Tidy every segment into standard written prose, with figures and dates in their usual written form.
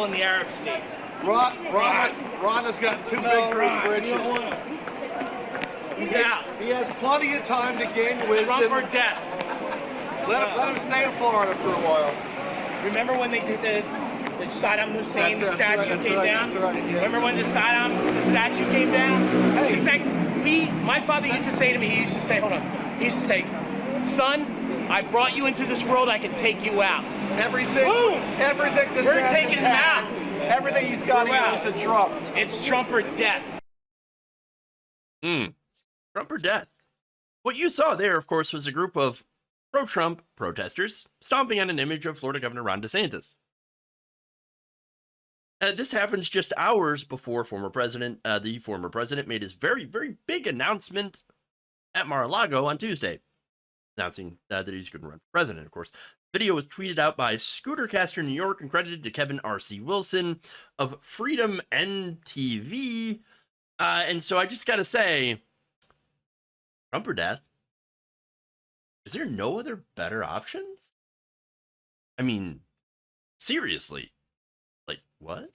people in the Arab states. Ron has gotten too big for his britches. He's out. He has plenty of time to gain wisdom. Trump or death. Let him stay in Florida for a while. Remember when they did the Saddam Hussein statue came down? That's right, yeah. Remember when the Saddam statue came down? Hey. He's like, my father used to say to me, he used to say, son, I brought you into this world, I can take you out. Everything DeSantis We're taking him has, out. everything he's got, he goes to Trump. It's Trump or death. Trump or death. What you saw there, of course, was a group of pro-Trump protesters stomping on an image of Florida Governor Ron DeSantis. This happens just hours before the former president made his very, very big announcement at Mar-a-Lago on Tuesday, announcing that he's going to run for president, of course. The video was tweeted out by Scootercaster New York and credited to Kevin R.C. Wilson of Freedom NTV. And so I just got to say, Trump or death? Is there no other better options? I mean, seriously. Like, what?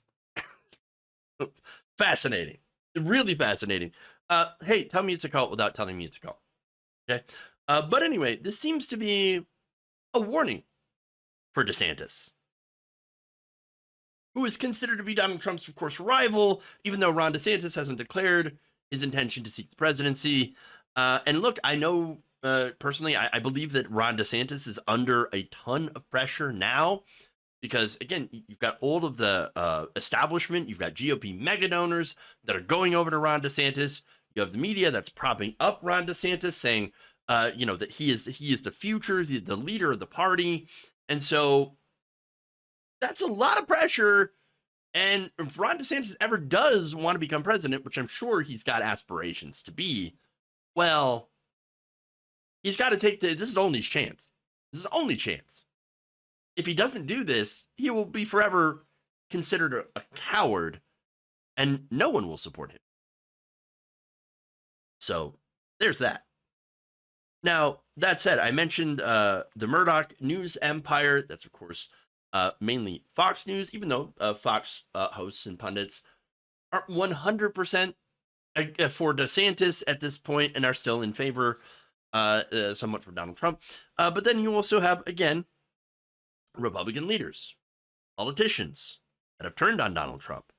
Fascinating. Really fascinating. Hey, tell me it's a cult without telling me it's a cult. Okay? But anyway, this seems to be a warning for DeSantis, who is considered to be Donald Trump's, of course, rival, even though Ron DeSantis hasn't declared his intention to seek the presidency. And look, I know personally, I believe that Ron DeSantis is under a ton of pressure now because, again, you've got all of the establishment, you've got GOP mega donors that are going over to Ron DeSantis. You have the media that's propping up Ron DeSantis, saying, that he is the future, the leader of the party. And so that's a lot of pressure. And if Ron DeSantis ever does want to become president, which I'm sure he's got aspirations to be, well, he's got to take this is only his chance. This is only chance. If he doesn't do this, he will be forever considered a coward, and no one will support him. So there's that. Now, that said, I mentioned the Murdoch news empire. That's, of course, mainly Fox News, even though Fox hosts and pundits aren't 100% for DeSantis at this point and are still in favor somewhat for Donald Trump. But then you also have, again, Republican leaders, politicians that have turned on Donald Trump.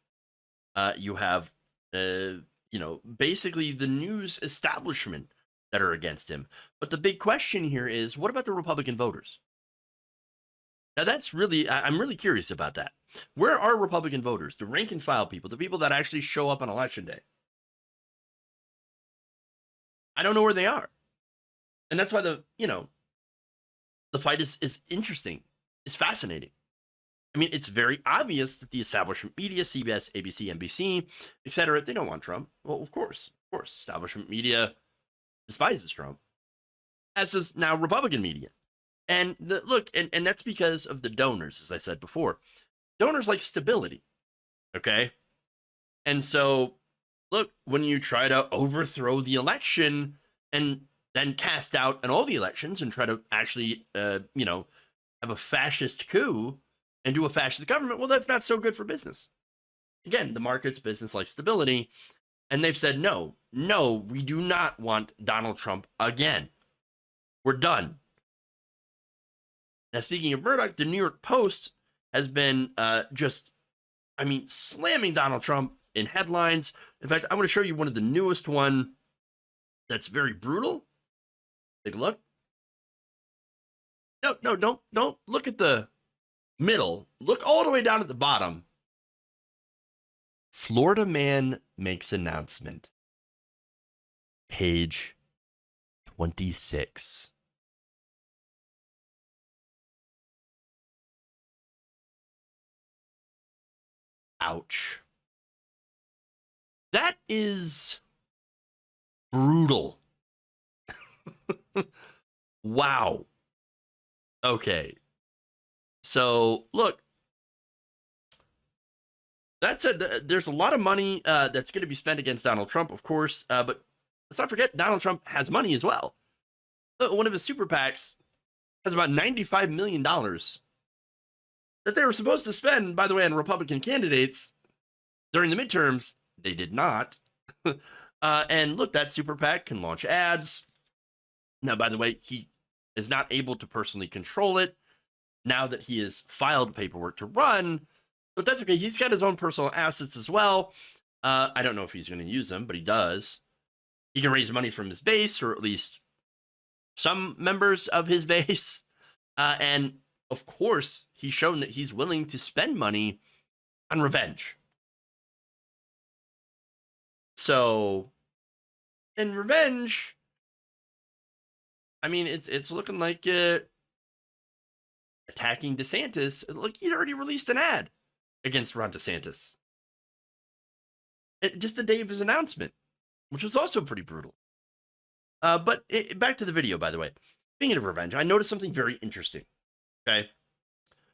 You have, basically the news establishment that are against him. But the big question here is, what about the Republican voters? Now, that's really, I'm really curious about that. Where are Republican voters, the rank and file people, the people that actually show up on election day? I don't know where they are. And that's why the fight is interesting. It's fascinating. I mean, it's very obvious that the establishment media, CBS, ABC, NBC, etc., they don't want Trump. Well, of course. Establishment media despises Trump, as does now Republican media. And and that's because of the donors, as I said before. Donors like stability, okay? And so, look, when you try to overthrow the election and then cast out in all the elections and try to actually, have a fascist coup and do a fascist government, well, that's not so good for business. Again, the market's business like stability, and they've said, no, we do not want Donald Trump again. We're done. Now, speaking of Murdoch, the New York Post has been slamming Donald Trump in headlines. In fact, I want to show you one of the newest one that's very brutal. Take a look. No, don't look at the middle. Look all the way down at the bottom. Florida man makes announcement. Page 26. Ouch. That is brutal. Wow. Okay. So, look. That said, there's a lot of money that's going to be spent against Donald Trump, of course. But let's not forget, Donald Trump has money as well. One of his super PACs has about $95 million that they were supposed to spend, by the way, on Republican candidates during the midterms. They did not. And look, that super PAC can launch ads. Now, by the way, he is not able to personally control it now that he has filed paperwork to run, but that's okay. He's got his own personal assets as well. I don't know if he's going to use them, but he does. He can raise money from his base, or at least some members of his base. And of course, he's shown that he's willing to spend money on revenge. So, in revenge, I mean, it's looking like attacking DeSantis. Look, he'd already released an ad against Ron DeSantis. Just the day of his announcement, which was also pretty brutal. But back to the video, by the way. Speaking of revenge, I noticed something very interesting. Okay.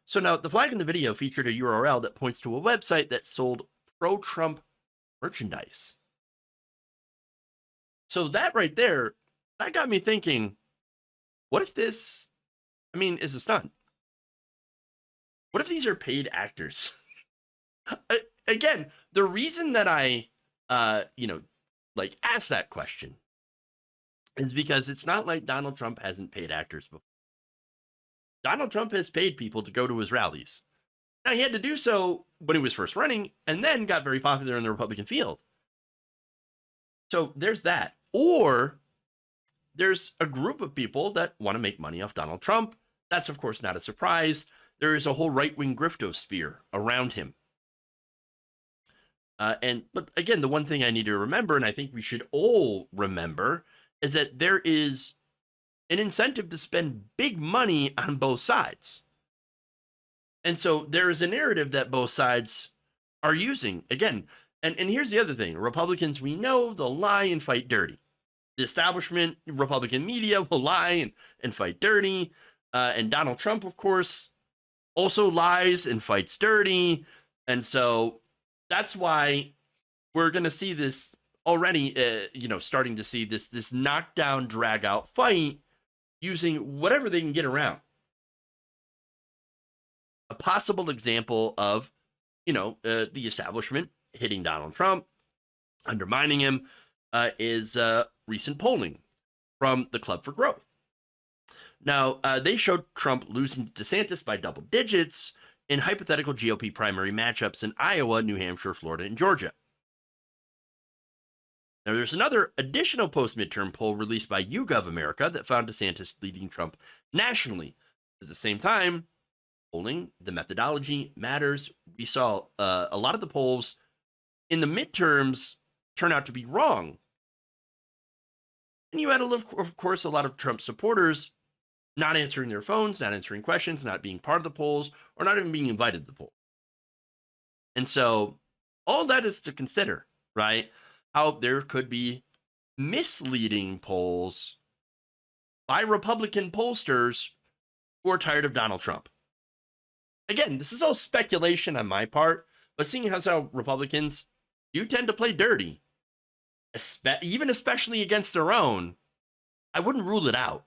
So now the flag in the video featured a URL that points to a website that sold pro-Trump merchandise. So that right there, that got me thinking, what if this, is a stunt? What if these are paid actors? Again, the reason that I, asked that question is because it's not like Donald Trump hasn't paid actors before. Donald Trump has paid people to go to his rallies. Now, he had to do so when he was first running and then got very popular in the Republican field. So there's that. Or there's a group of people that want to make money off Donald Trump. That's, of course, not a surprise. There is a whole right-wing griftosphere around him. But again, the one thing I need to remember, and I think we should all remember, is that there is an incentive to spend big money on both sides. And so there is a narrative that both sides are using. Again, and here's the other thing. Republicans, we know, they'll lie and fight dirty. The establishment, Republican media will lie and fight dirty. And Donald Trump, of course, also lies and fights dirty. And so that's why we're going to see this already, starting to see this knockdown, drag out fight using whatever they can get around. A possible example of, the establishment hitting Donald Trump, undermining him, is recent polling from the Club for Growth. Now, they showed Trump losing to DeSantis by double digits in hypothetical GOP primary matchups in Iowa, New Hampshire, Florida, and Georgia. Now, there's another additional post-midterm poll released by YouGov America that found DeSantis leading Trump nationally. At the same time, polling, the methodology matters. We saw a lot of the polls in the midterms turn out to be wrong. And you had, of course, a lot of Trump supporters not answering their phones, not answering questions, not being part of the polls, or not even being invited to the poll. And so all that is to consider, right? How there could be misleading polls by Republican pollsters who are tired of Donald Trump. Again, this is all speculation on my part, but seeing how Republicans do tend to play dirty, even especially against their own, I wouldn't rule it out.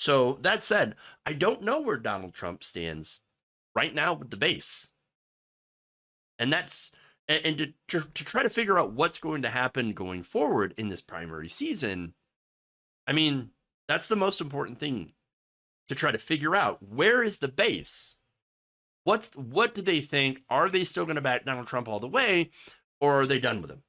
So that said, I don't know where Donald Trump stands right now with the base. And to try to figure out what's going to happen going forward in this primary season, that's the most important thing, to try to figure out where is the base. What do they think? Are they still going to back Donald Trump all the way, or are they done with him?